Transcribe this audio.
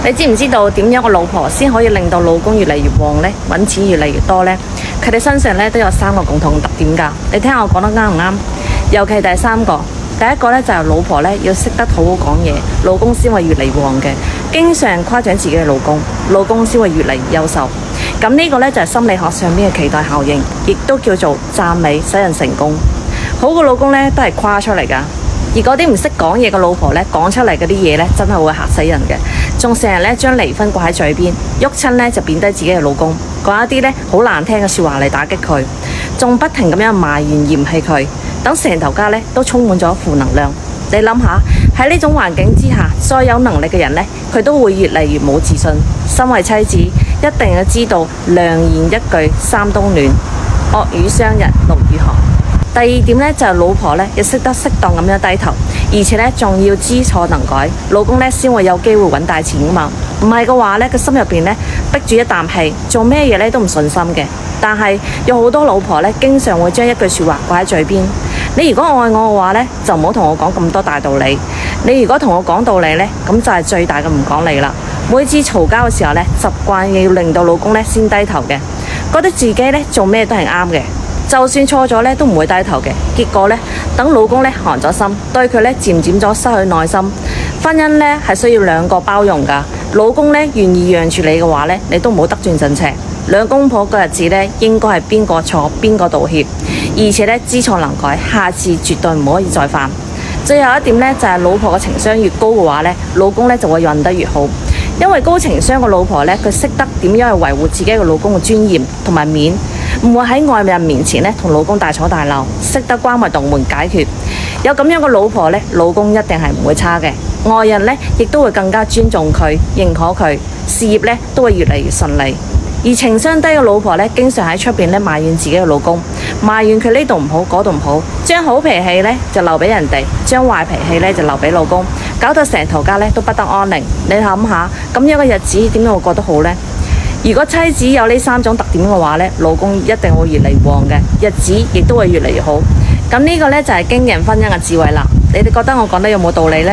你知唔知道點樣個老婆先可以令到老公越嚟越旺呢？揾錢越嚟越多呢？佢哋身上咧都有3個共同特點㗎。你聽下我講得啱唔啱？尤其第3個，第一個咧就係老婆咧要識得好好講嘢，老公先會越嚟越旺嘅。經常誇獎自己嘅老公，老公先會越嚟越優秀。咁呢個咧就係心理學上邊嘅期待效應，亦都叫做讚美使人成功。好嘅老公咧都係誇出嚟㗎。而嗰啲唔識講嘢嘅老婆咧，講出嚟嗰啲嘢咧，真係會嚇死人嘅，仲成日咧將離婚掛喺嘴邊，喐親咧就貶低自己嘅老公，講一啲咧好難聽嘅說話嚟打擊佢，仲不停咁樣埋怨嫌棄佢，等成頭家咧都充滿咗負能量。你諗下喺呢種環境之下，再有能力嘅人咧，佢都會越嚟越冇自信。身為妻子，一定要知道良言一句三冬暖，惡語傷人六月寒。第二點咧就係老婆咧要識得適當咁樣低頭，而且咧仲要知錯能改，老公咧先會有機會揾大錢噶嘛。唔係嘅話咧，佢心入邊咧逼住一啖氣，做咩嘢咧都唔順心嘅。但係有好多老婆咧，經常會將一句說話掛喺嘴邊。你如果愛我嘅話咧，就唔好同我講咁多大道理。你如果同我講道理咧，咁就係最大嘅唔講理啦。每次嘈交嘅時候咧，習慣要令到老公咧先低頭嘅，覺得自己咧做咩都係啱嘅。就算錯咗咧，都唔會低頭嘅。結果咧，等老公咧寒咗心，對佢咧漸漸咗失去耐心。婚姻咧係需要2個包容噶。老公咧願意讓住你嘅話咧，你都唔好得寸進尺。兩公婆嘅日子咧，應該係邊個錯邊個道歉，而且咧知錯能改，下次絕對唔可以再犯。最後一點咧就係老婆嘅情商越高嘅話咧，老公咧就會運得越好。因為高情商嘅老婆咧，佢識得點樣去維護自己嘅老公嘅尊嚴同埋面，唔會喺外人面前咧同老公大吵大鬧，識得關埋道門解決。有咁樣嘅老婆咧，老公一定係唔會差嘅，外人咧亦都會更加尊重佢、認可佢，事業咧都會越嚟越順利。而情商低嘅老婆咧，經常喺出邊咧埋怨自己嘅老公，埋怨佢呢度唔好，嗰度唔好，將好脾氣咧就留俾人哋，將壞脾氣咧就留俾老公，搞到成頭家咧都不得安寧。你諗下，咁樣嘅日子點樣會過得好呢？如果妻子有呢3種特點嘅話咧，老公一定會越嚟越旺嘅，日子亦都會越嚟越好。咁呢個咧就係經營婚姻嘅智慧啦。你哋覺得我講得有冇道理呢？